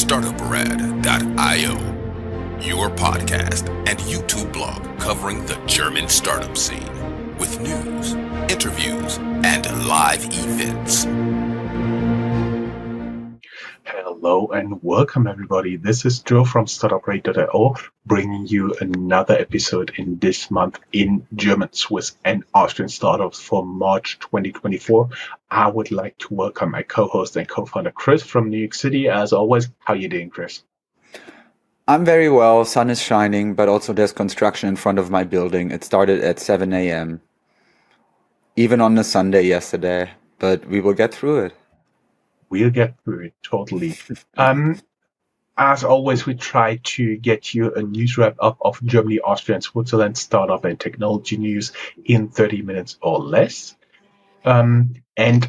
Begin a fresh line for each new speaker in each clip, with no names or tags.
Startuprad.io, your podcast and YouTube blog covering the German startup scene with news, interviews, and live events.
Hello and welcome everybody. This is Joe from Startuprad.io bringing you another episode in this month in German, Swiss and Austrian startups for March 2024. I would like to welcome my co-host and co-founder Chris from New York City. As always, how are you doing, Chris?
I'm very well. Sun is shining, but also there's construction in front of my building. It started at 7 a.m. even on a Sunday yesterday, but we will get through it.
We'll get through it, totally. As always, we try to get you a news wrap-up of Germany, Austria, and Switzerland startup and technology news in 30 minutes or less. And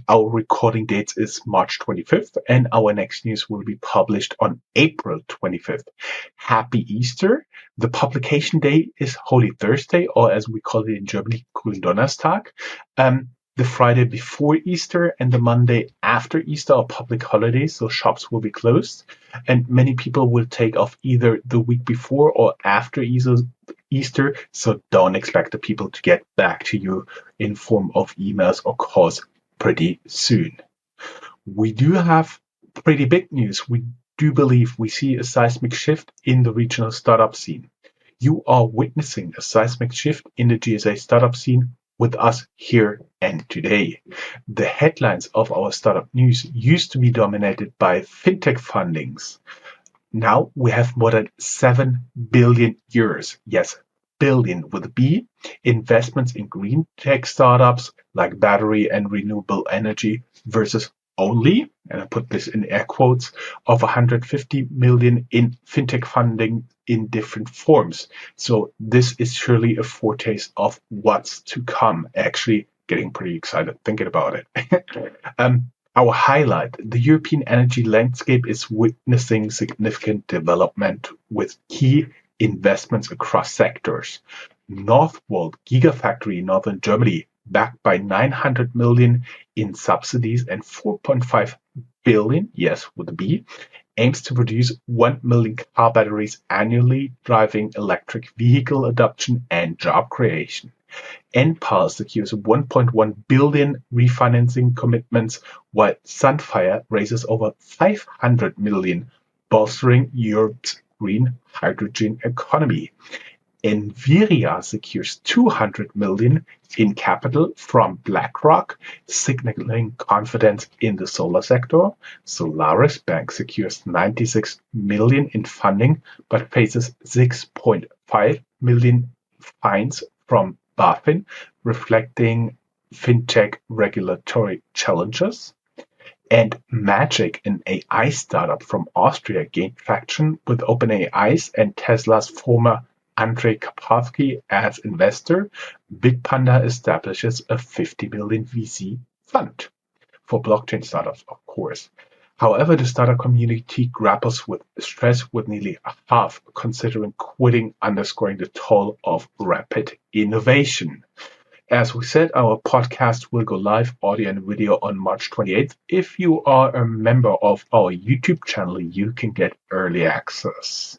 our recording date is March 25th, and our next news will be published on April 25th. Happy Easter. The publication day is Holy Thursday, or as we call it in Germany, Gründonnerstag. The Friday before Easter and the Monday after Easter are public holidays, so shops will be closed. And many people will take off either the week before or after Easter, so don't expect the people to get back to you in form of emails or calls pretty soon. We do have pretty big news. We do believe we see a seismic shift in the regional startup scene. You are witnessing a seismic shift in the GSA startup scene with us here and today. The headlines of our startup news used to be dominated by fintech fundings. Now we have more than 7 billion euros. Yes, billion with a B, investments in green tech startups like battery and renewable energy versus only, and I put this in air quotes, of 150 million in fintech funding in different forms. So this is surely a foretaste of what's to come. Actually, getting pretty excited thinking about it. Our highlight, the European energy landscape is witnessing significant development with key investments across sectors. Northvolt Gigafactory in northern Germany, backed by 900 million in subsidies and 4.5 billion, yes, with a B, aims to produce 1 million car batteries annually, driving electric vehicle adoption and job creation. Enpal secures 1.1 billion refinancing commitments, while Sunfire raises over 500 million, bolstering Europe's green hydrogen economy. Nvidia secures 200 million in capital from BlackRock, signaling confidence in the solar sector. Solaris Bank secures 96 million in funding, but faces 6.5 million fines from BaFin, reflecting fintech regulatory challenges. And Magic, an AI startup from Austria, gained traction with OpenAI's and Tesla's former Andrej Karpathy as investor. Bitpanda establishes a 50 million VC fund for blockchain startups, of course. However, the startup community grapples with stress, with nearly half considering quitting, underscoring the toll of rapid innovation. As we said, our podcast will go live, audio and video, on March 28th. If you are a member of our YouTube channel, you can get early access.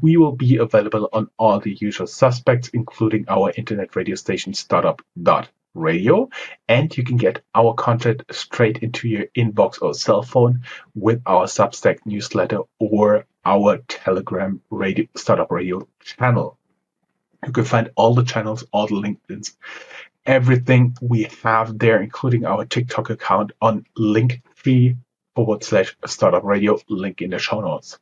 We will be available on all the usual suspects, including our internet radio station Startup.radio, and you can get our content straight into your inbox or cell phone with our Substack newsletter or our Telegram Startup Radio channel. You can find all the channels, all the LinkedIns, everything we have there, including our TikTok account, on linktree/Startup Radio, link in the show notes.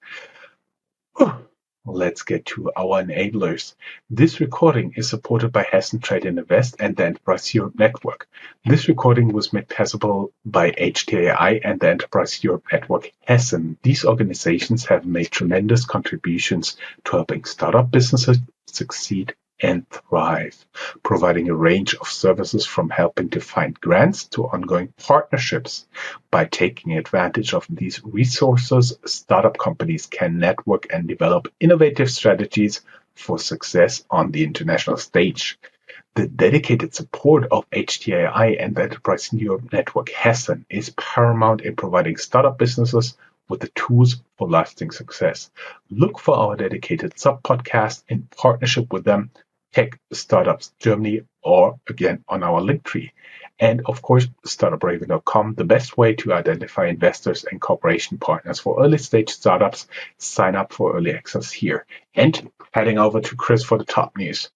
Let's get to our enablers. This recording is supported by Hessen Trade and Invest and the Enterprise Europe Network. This recording was made possible by HTAI and the Enterprise Europe Network Hessen. These organizations have made tremendous contributions to helping startup businesses succeed and thrive, providing a range of services from helping to find grants to ongoing partnerships. By taking advantage of these resources, startup companies can network and develop innovative strategies for success on the international stage. The dedicated support of HTAI and the Enterprise Europe Network Hessen is paramount in providing startup businesses with the tools for lasting success. Look for our dedicated sub-podcast in partnership with them, Tech Startups Germany, or again on our link tree. And of course, Startuprad.io, the best way to identify investors and cooperation partners for early stage startups. Sign up for early access here. And heading over to Chris for the top news.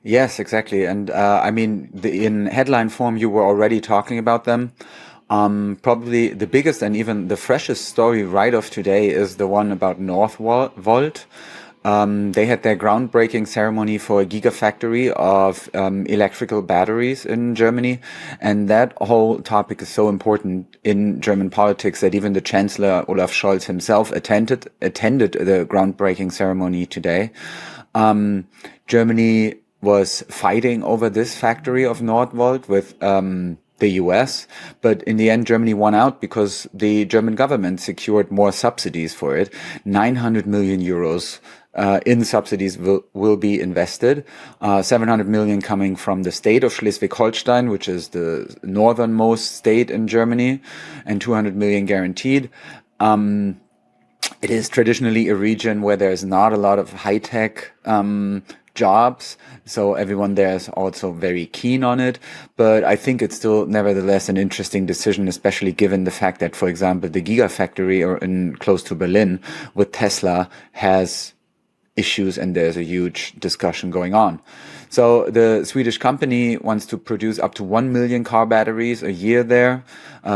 Yes, exactly. And in headline form, you were already talking about them. Probably the biggest and even the freshest story right off today is the one about Northvolt. They had their groundbreaking ceremony for a gigafactory of electrical batteries in Germany. And that whole topic is so important in German politics that even the Chancellor Olaf Scholz himself attended the groundbreaking ceremony today. Germany was fighting over this factory of Northvolt with the US, but in the end Germany won out because the German government secured more subsidies for it. 900 million euros in subsidies will be invested. 700 million coming from the state of Schleswig-Holstein, which is the northernmost state in Germany, and 200 million guaranteed. It is traditionally a region where there's not a lot of high-tech jobs, so everyone there is also very keen on it. But I think it's still nevertheless an interesting decision, especially given the fact that, for example, the Gigafactory or in close to Berlin with Tesla has issues and there's a huge discussion going on. So the Swedish company wants to produce up to 1 million car batteries a year there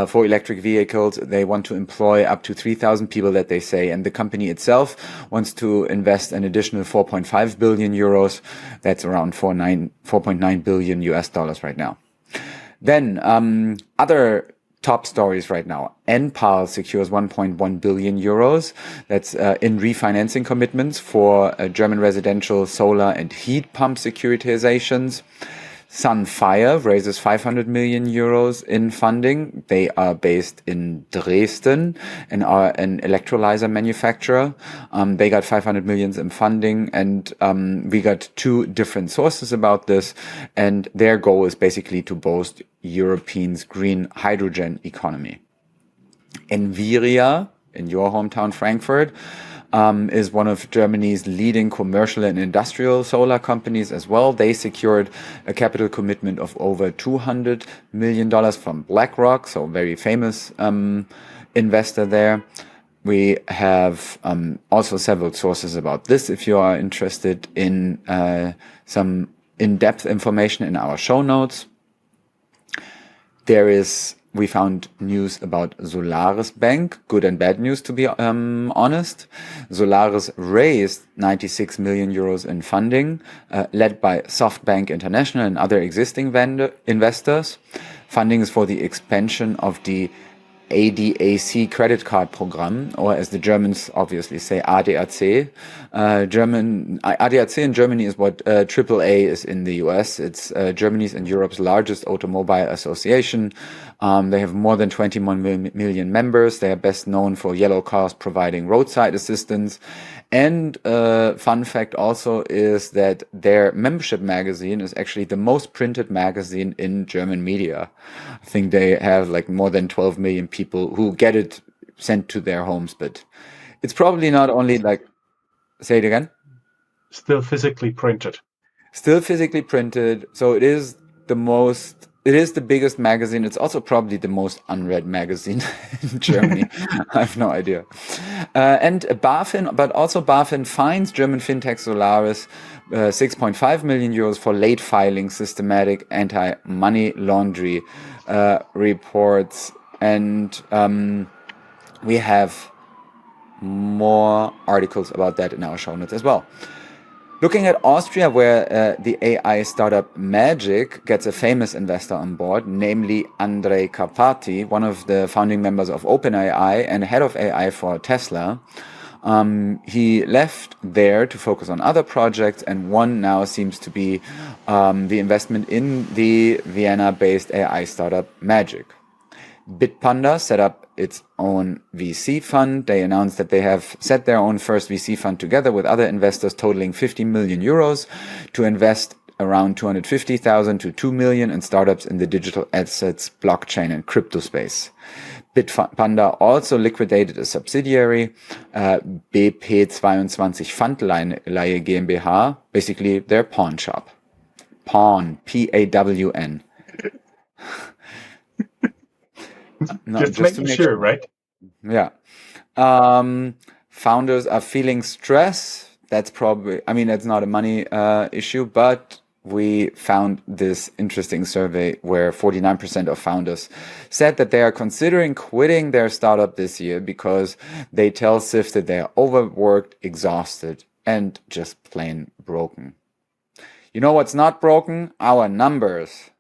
for electric vehicles. They want to employ up to 3,000 people, that they say. And the company itself wants to invest an additional 4.5 billion euros. That's around 4.9 billion US dollars right now. Then other top stories right now. Enpal secures 1.1 billion euros. That's in refinancing commitments for German residential solar and heat pump securitizations. Sunfire raises 500 million euros in funding. They are based in Dresden and are an electrolyzer manufacturer. They got 500 million in funding, and we got two different sources about this. And their goal is basically to boost Europe's green hydrogen economy. Enviria, in your hometown Frankfurt, is one of Germany's leading commercial and industrial solar companies as well. They secured a capital commitment of over $200 million from BlackRock, so a very famous investor there. We have also several sources about this if you are interested in some in-depth information in our show notes. We found news about Solaris Bank, good and bad news to be honest. Solaris raised 96 million euros in funding, led by SoftBank International and other existing investors. Funding is for the expansion of the ADAC credit card program, or as the Germans obviously say, ADAC. ADAC in Germany is what AAA is in the US. It's Germany's and Europe's largest automobile association. They have more than 21 million members. They are best known for yellow cars providing roadside assistance. And fun fact also is that their membership magazine is actually the most printed magazine in German media. I think they have like more than 12 million people who get it sent to their homes, but it's probably not only like, say it again?
Still physically printed.
Still physically printed. So it is the biggest magazine. It's also probably the most unread magazine in Germany. I have no idea. And BaFin fines German fintech Solaris 6.5 million euros for late filing systematic anti-money laundry reports. And we have more articles about that in our show notes as well. Looking at Austria, where the AI startup Magic gets a famous investor on board, namely Andrej Karpathy, one of the founding members of OpenAI and head of AI for Tesla. He left there to focus on other projects, and one now seems to be the investment in the Vienna-based AI startup Magic. Bitpanda set up its own VC fund. They announced that they have set their own first VC fund together with other investors totaling 50 million euros to invest around 250,000 to 2 million in startups in the digital assets, blockchain and crypto space. Bitpanda also liquidated a subsidiary, BP22 Pfandleihe GmbH, basically their pawn shop. Pawn, P-A-W-N. No,
Just making
to make
sure, right?
Yeah. Founders are feeling stress. That's probably, I mean, that's not a money issue, but we found this interesting survey where 49% of founders said that they are considering quitting their startup this year because they tell SIF that they are overworked, exhausted, and just plain broken. You know what's not broken? Our numbers.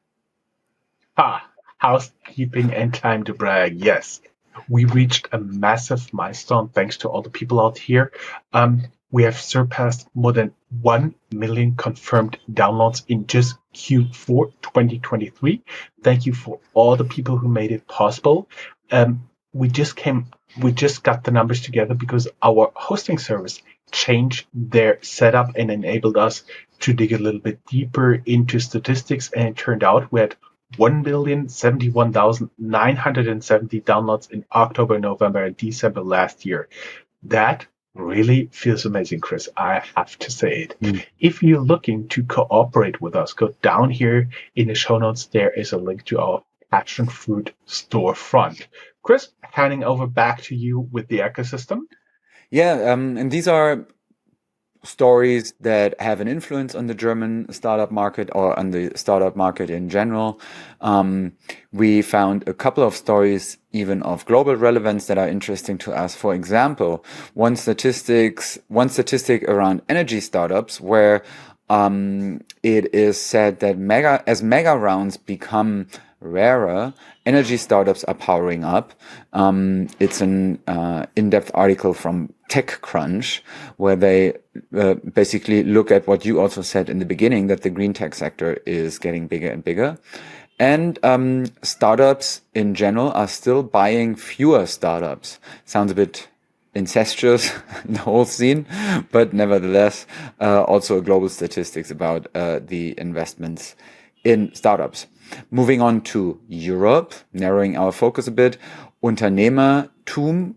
Housekeeping and time to brag. Yes, we reached a massive milestone thanks to all the people out here. We have surpassed more than 1 million confirmed downloads in just Q4 2023. Thank you for all the people who made it possible. We just got the numbers together because our hosting service changed their setup and enabled us to dig a little bit deeper into statistics. And it turned out we had 1,071,970 downloads in October, November, and December last year. That really feels amazing, Chris. I have to say it. If you're looking to cooperate with us, go down here in the show notes. There is a link to our passion fruit storefront. Chris, handing over back to you with the ecosystem.
Yeah, and these are stories that have an influence on the German startup market or on the startup market in general. We found a couple of stories even of global relevance that are interesting to us. For example, one statistic around energy startups where it is said that as mega rounds become rarer, energy startups are powering up. It's an in-depth article from TechCrunch where they basically look at what you also said in the beginning, that the green tech sector is getting bigger and bigger. And startups in general are still buying fewer startups. Sounds a bit incestuous, the whole scene, but nevertheless, also global statistics about the investments in startups. Moving on to Europe, narrowing our focus a bit, Unternehmertum,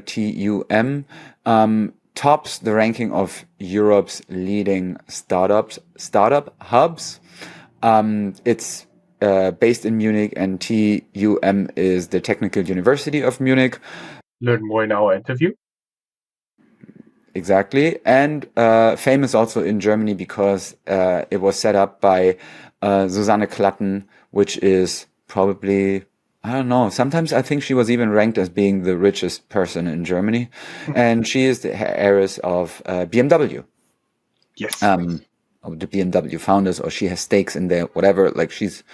T-U-M, tops the ranking of Europe's leading startup hubs. It's based in Munich, and TUM is the Technical University of Munich.
Learn more in our interview.
Exactly. And famous also in Germany because it was set up by Susanne Klatten, which is probably, I don't know, sometimes I think she was even ranked as being the richest person in Germany. And she is the heiress of BMW.
Yes.
Of the BMW founders, or she has stakes in there, whatever. Like she's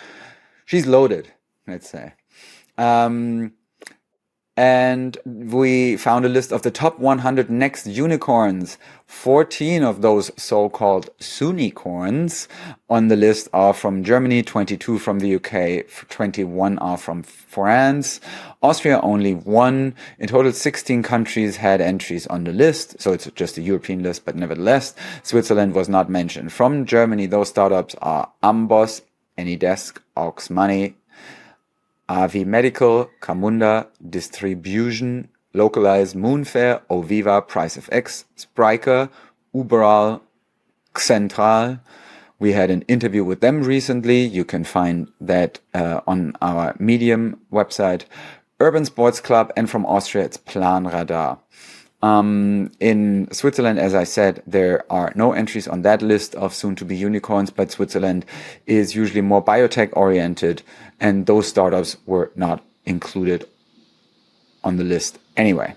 loaded, let's say. And we found a list of the top 100 next unicorns. 14 of those so-called Soonicorns on the list are from Germany, 22 from the UK, 21 are from France. Austria only 1. In total, 16 countries had entries on the list. So it's just a European list, but nevertheless, Switzerland was not mentioned. From Germany, those startups are Amboss, Anydesk, Aux Money, AV Medical, Camunda, Distribution, Localize, Moonfair, Oviva, PriceFX, Spryker, Uberal, Xentral. We had an interview with them recently. You can find that on our Medium website. Urban Sports Club, and from Austria, it's Planradar. In Switzerland, as I said, there are no entries on that list of soon-to-be unicorns, but Switzerland is usually more biotech-oriented, and those startups were not included on the list anyway.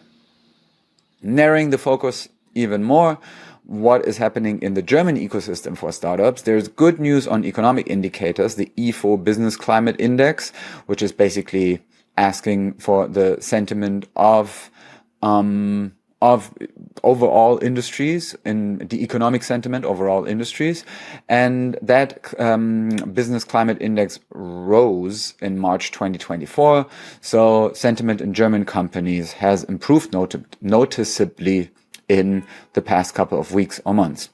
Narrowing the focus even more, what is happening in the German ecosystem for startups? There's good news on economic indicators, the IFO Business Climate Index, which is basically asking for the sentiment of overall industries, in the economic sentiment, overall industries. And that business climate index rose in March 2024. So sentiment in German companies has improved noticeably in the past couple of weeks or months.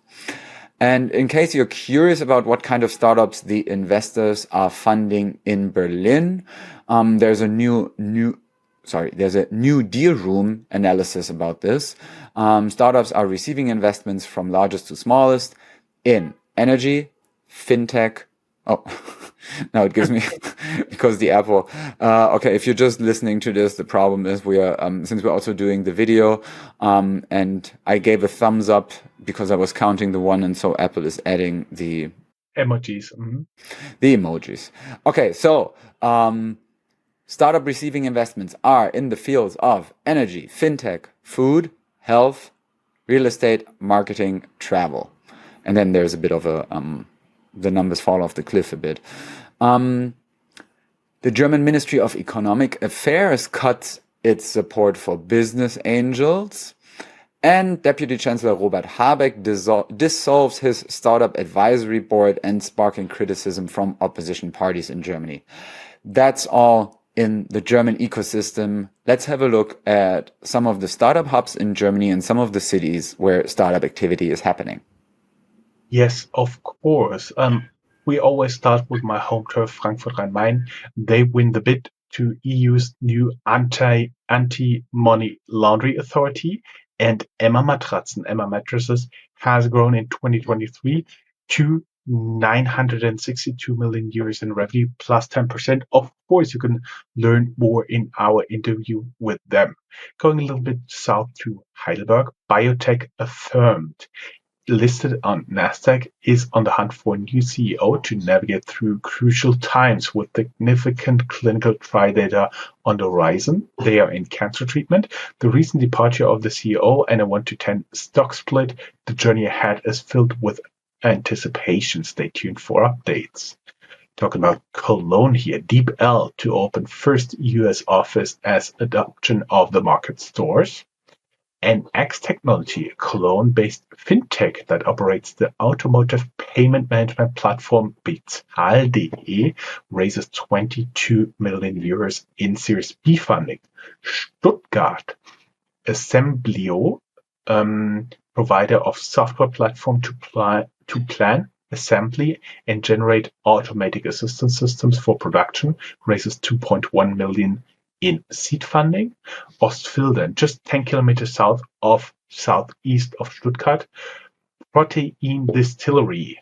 And in case you're curious about what kind of startups the investors are funding in Berlin, there's a new there's a new deal room analysis about this. Startups are receiving investments from largest to smallest in energy, fintech. Oh, now it gives me because the Apple. Okay, if you're just listening to this, the problem is we are since we're also doing the video, and I gave a thumbs up because I was counting the one, and so Apple is adding the
emojis. Mm-hmm.
The emojis. Okay, so startup receiving investments are in the fields of energy, fintech, food, health, real estate, marketing, travel. And then there's a bit of a, the numbers fall off the cliff a bit. The German Ministry of Economic Affairs cuts its support for business angels. And Deputy Chancellor Robert Habeck dissolves his startup advisory board and sparking criticism from opposition parties in Germany. That's all in the German ecosystem. Let's have a look at some of the startup hubs in Germany and some of the cities where startup activity is happening.
Yes, of course. We always start with my home turf, Frankfurt Rhein-Main. They win the bid to EU's new anti-money laundering authority, and Emma Mattresses has grown in 2023 to 962 million euros in revenue, plus 10%. Of course, you can learn more in our interview with them. Going a little bit south to Heidelberg, biotech Affirmed, listed on Nasdaq, is on the hunt for a new CEO to navigate through crucial times with significant clinical trial data on the horizon. They are in cancer treatment. The recent departure of the CEO and a 1-to-10 stock split, the journey ahead is filled with anticipation. Stay tuned for updates. Talking about Cologne here, DeepL to open first US office as adoption of the market stores. And X Technology, a Cologne-based fintech that operates the automotive payment management platform Bezahl.de, raises 22 million euros in Series B funding. Stuttgart, Assemblio, provider of software platform to plan, assembly, and generate automatic assistance systems for production, raises 2.1 million in seed funding. Ostfildern, just 10 kilometers southeast of Stuttgart, Protein Distillery,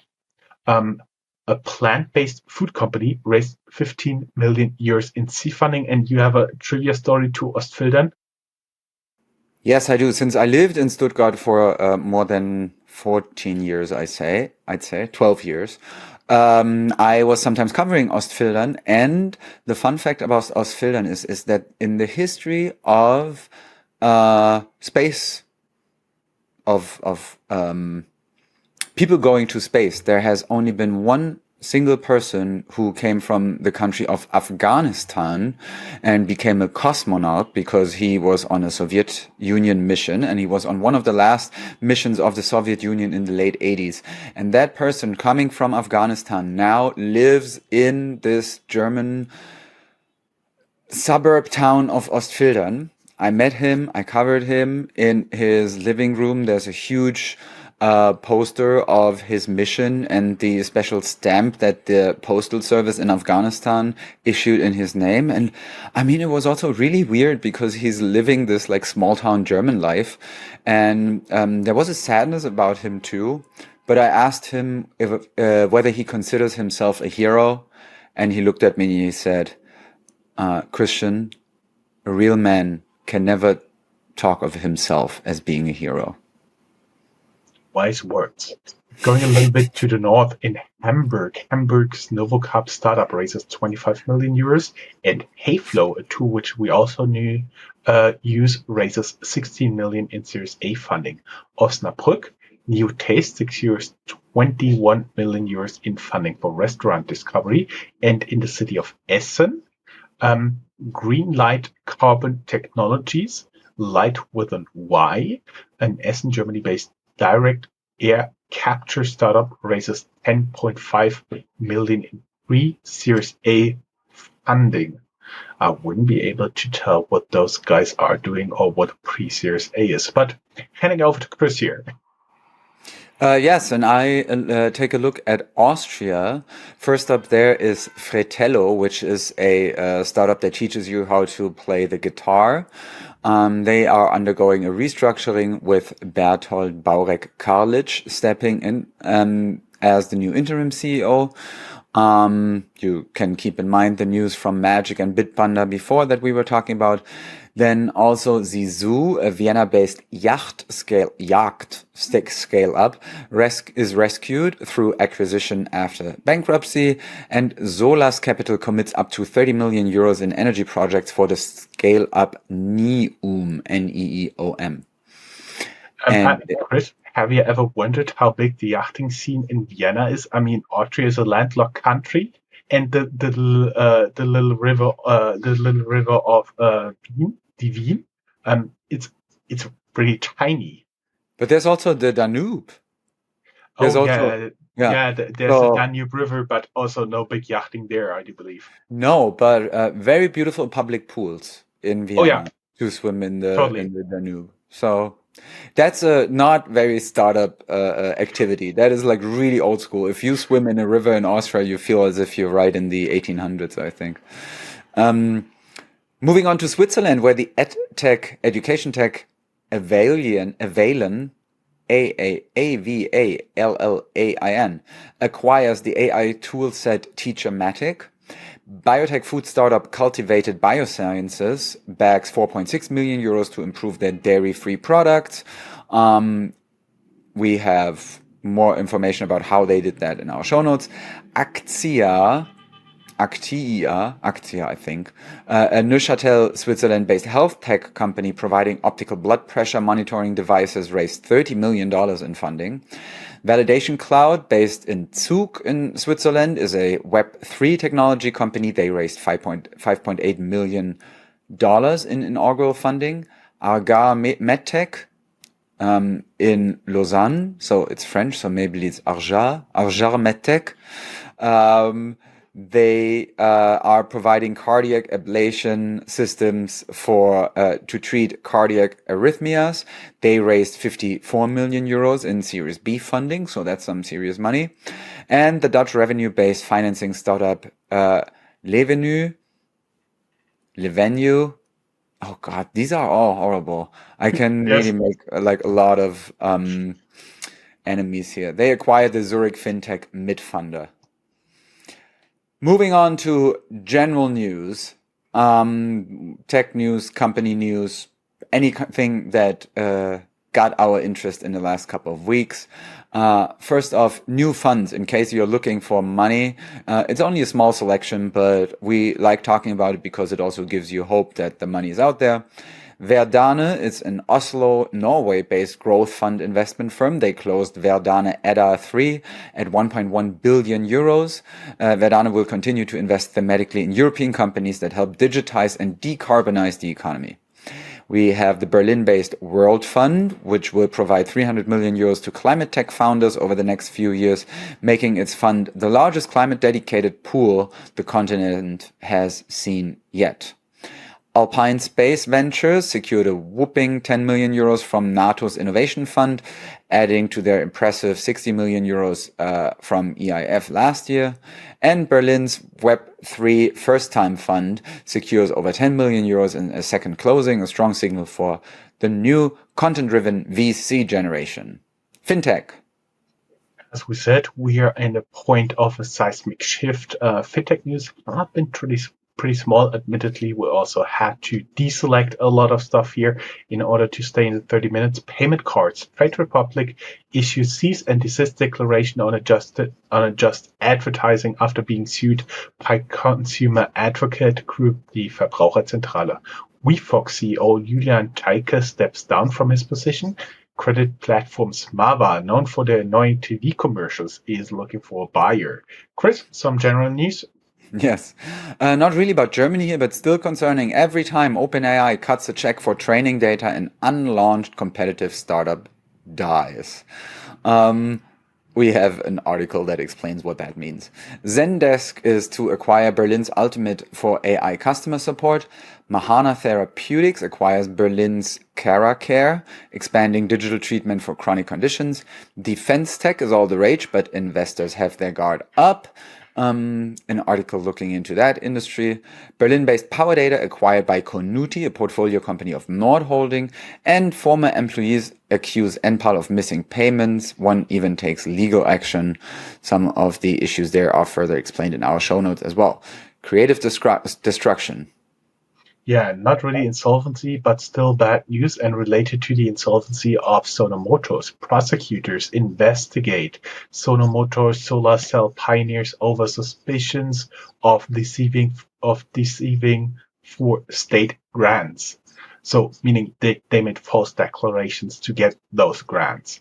a plant-based food company, raised 15 million euros in seed funding. And you have a trivia story to Ostfildern?
Yes, I do. Since I lived in Stuttgart for more than 14 years, I'd say 12 years. I was sometimes covering Ostfildern, and the fun fact about Ostfildern is that in the history of space, of people going to space, there has only been one single person who came from the country of Afghanistan and became a cosmonaut because he was on a Soviet Union mission, and he was on one of the last missions of the Soviet Union in the late 80s. And that person coming from Afghanistan now lives in this German suburb town of Ostfildern. I met him, I covered him in his living room. There's a huge poster of his mission and the special stamp that the postal service in Afghanistan issued in his name. And I mean, it was also really weird because he's living this like small town German life. And there was a sadness about him too. But I asked him whether he considers himself a hero. And he looked at me and he said, Christian, a real man can never talk of himself as being a hero.
Wise words. Going a little bit to the north in Hamburg, Hamburg's Novocup startup raises 25 million euros, and Heyflow, a tool which we also use, raises 16 million in Series A funding. Osnabrück, New Taste secures 21 million euros in funding for restaurant discovery, and in the city of Essen, Greenlight Carbon Technologies, light with an Y, an Essen, Germany-based direct air capture startup, raises 10.5 million in pre-Series A funding. I wouldn't be able to tell what those guys are doing or what pre-Series A is, but handing over to Chris here.
Yes, and I take a look at Austria. First up there is Fratello, which is a startup that teaches you how to play the guitar. They are undergoing a restructuring with Berthold Baurek-Karlic stepping in as the new interim CEO. You can keep in mind the news from Magic and Bitpanda before that we were talking about. Then also Zizou, a Vienna-based yacht scale-up, is rescued through acquisition after bankruptcy, and Solas Capital commits up to 30 million euros in energy projects for the scale-up Neom, N-E-E-O-M.
Chris, have you ever wondered how big the yachting scene in Vienna is? I mean, Austria is a landlocked country, and the little river of the Wien, it's pretty tiny.
But there's also the Danube. There's
there's
So-
a Danube River, but also no big yachting there, I do believe.
No, but very beautiful public pools in Vienna
yeah.
to swim in the
Totally.
in the Danube. So that's a not very startup activity. That is like really old school. If you swim in a river in Austria, you feel as if you're right in the 1800s, I think. Moving on to Switzerland, where the education tech Avalain, Avalain, acquires the AI toolset Teachermatic. Biotech food startup Cultivated Biosciences bags 4.6 million euros to improve their dairy-free products. We have more information about how they did that in our show notes. Actia, I think, a Neuchâtel, Switzerland-based health tech company providing optical blood pressure monitoring devices, raised $30 million in funding. Validation Cloud, based in Zug in Switzerland, is a Web3 technology company. They raised $5.8 million in inaugural funding. Argar Medtech in Lausanne, so it's French, so maybe it's Argar Medtech. They are providing cardiac ablation systems for to treat cardiac arrhythmias. They raised 54 million euros in Series B funding, so that's some serious money. And the Dutch revenue-based financing startup Levenue. Oh God, these are all horrible. I can really make like a lot of enemies here. They acquired the Zurich fintech Mitfunder. Moving on to general news, tech news, company news, anything that got our interest in the last couple of weeks. First off, new funds, in case you're looking for money. It's only a small selection, but we like talking about it because it also gives you hope that the money is out there. Verdane is an Oslo, Norway-based growth fund investment firm. They closed Verdane EDA 3 at 1.1 billion euros. Verdane will continue to invest thematically in European companies that help digitize and decarbonize the economy. We have the Berlin-based World Fund, which will provide 300 million euros to climate tech founders over the next few years, making its fund the largest climate-dedicated pool the continent has seen yet. Alpine Space Ventures secured a whopping 10 million euros from NATO's Innovation Fund, adding to their impressive 60 million euros from EIF last year. And Berlin's Web3 First Time Fund secures over 10 million euros in a second closing, a strong signal for the new content-driven VC generation. Fintech.
As we said, we are in a point of a seismic shift. Fintech news have been pretty small. Admittedly, we also had to deselect a lot of stuff here in order to stay in the 30 minutes. Payment cards. Trade Republic issues cease and desist declaration on unjust advertising after being sued by consumer advocate group, the Verbraucherzentrale. WeFox CEO Julian Teike steps down from his position. Credit platform Smava, known for their annoying TV commercials, is looking for a buyer. Chris, some general news?
Yes. Not really about Germany here, but still concerning. Every time OpenAI cuts a check for training data, an unlaunched competitive startup dies. we have an article that explains what that means. Zendesk is to acquire Berlin's ultimate for AI customer support. Mahana Therapeutics acquires Berlin's Care, expanding digital treatment for chronic conditions. Defense tech is all the rage, but investors have their guard up. An article looking into that industry. Berlin-based Power Data acquired by Conuti, a portfolio company of Nord Holding, and former employees accuse Enpal of missing payments. One even takes legal action. Some of the issues there are further explained in our show notes as well. Creative destruction.
Yeah, not really insolvency, but still bad news and related to the insolvency of Sono Motors. Prosecutors investigate Sono Motors solar cell pioneers over suspicions of deceiving for state grants. So, meaning they made false declarations to get those grants.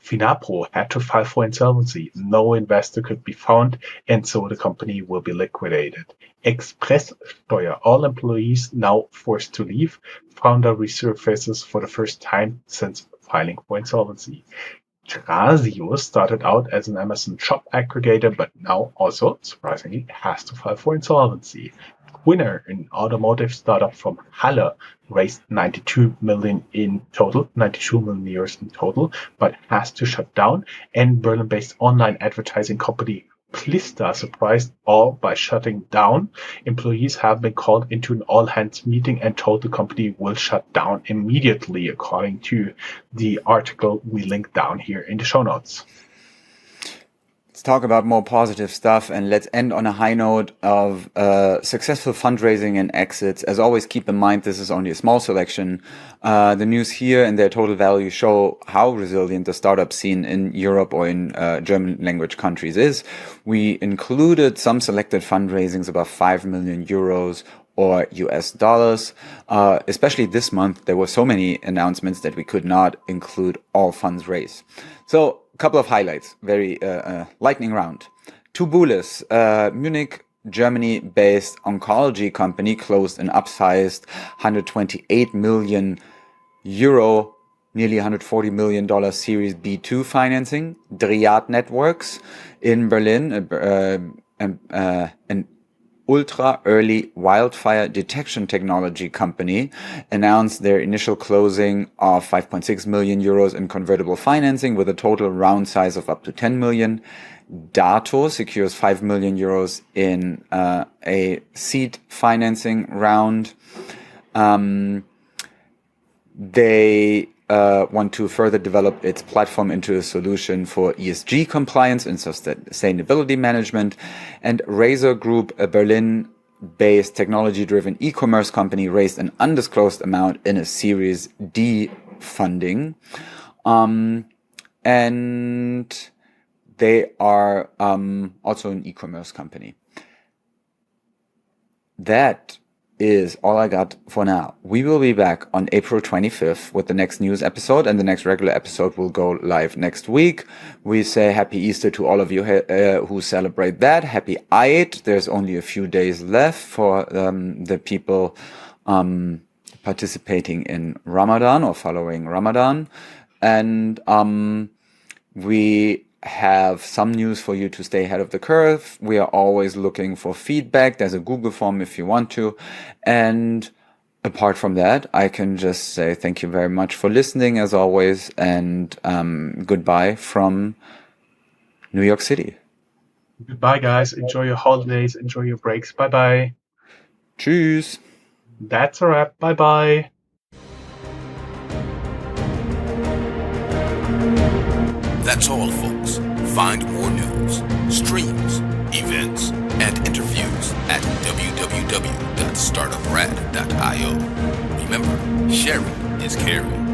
Finapro had to file for insolvency. No investor could be found, and so the company will be liquidated. Express Steuer, all employees now forced to leave. Founder resurfaces for the first time since filing for insolvency. Trasio started out as an Amazon shop aggregator, but now also, surprisingly, has to file for insolvency. Winner, an automotive startup from Halle, raised 92 million in total, 92 million euros in total, but has to shut down. And Berlin-based online advertising company Plista surprised all by shutting down. Employees have been called into an all-hands meeting and told the company will shut down immediately, according to the article we link down here in the show notes.
Let's talk about more positive stuff, and let's end on a high note of successful fundraising and exits. As always, keep in mind this is only a small selection. The news here and their total value show how resilient the startup scene in Europe or in German language countries is. We included some selected fundraisings above 5 million euros or US dollars. Especially this month, there were so many announcements that we could not include all funds raised. So, couple of highlights, very lightning round. Tubulis, Munich, Germany-based oncology company, closed an upsized 128 million euro, nearly $140 million Series B2 financing. Dryad Networks in Berlin, an ultra-early wildfire detection technology company, announced their initial closing of 5.6 million euros in convertible financing with a total round size of up to 10 million. Dato secures 5 million euros in a seed financing round. They want to further develop its platform into a solution for ESG compliance and sustainability management. And Razor Group, a Berlin-based technology-driven e-commerce company, raised an undisclosed amount in a Series D funding. And they are also an e-commerce company. That is all I got for now. We will be back on April 25th with the next news episode, and the next regular episode will go live next week. We say Happy Easter to all of you who celebrate that. Happy Eid. There's only a few days left for the people participating in Ramadan or following Ramadan. And we have some news for you to stay ahead of the curve. We are always looking for feedback. There's a Google form if you want to. And apart from that, I can just say thank you very much for listening as always, and goodbye from New York City.
Goodbye, guys. Enjoy your holidays. Enjoy your breaks. Bye-bye.
Tschüss.
That's a wrap. Bye-bye.
That's all, folks. Find more news, streams, events, and interviews at www.startuprad.io. Remember, sharing is caring.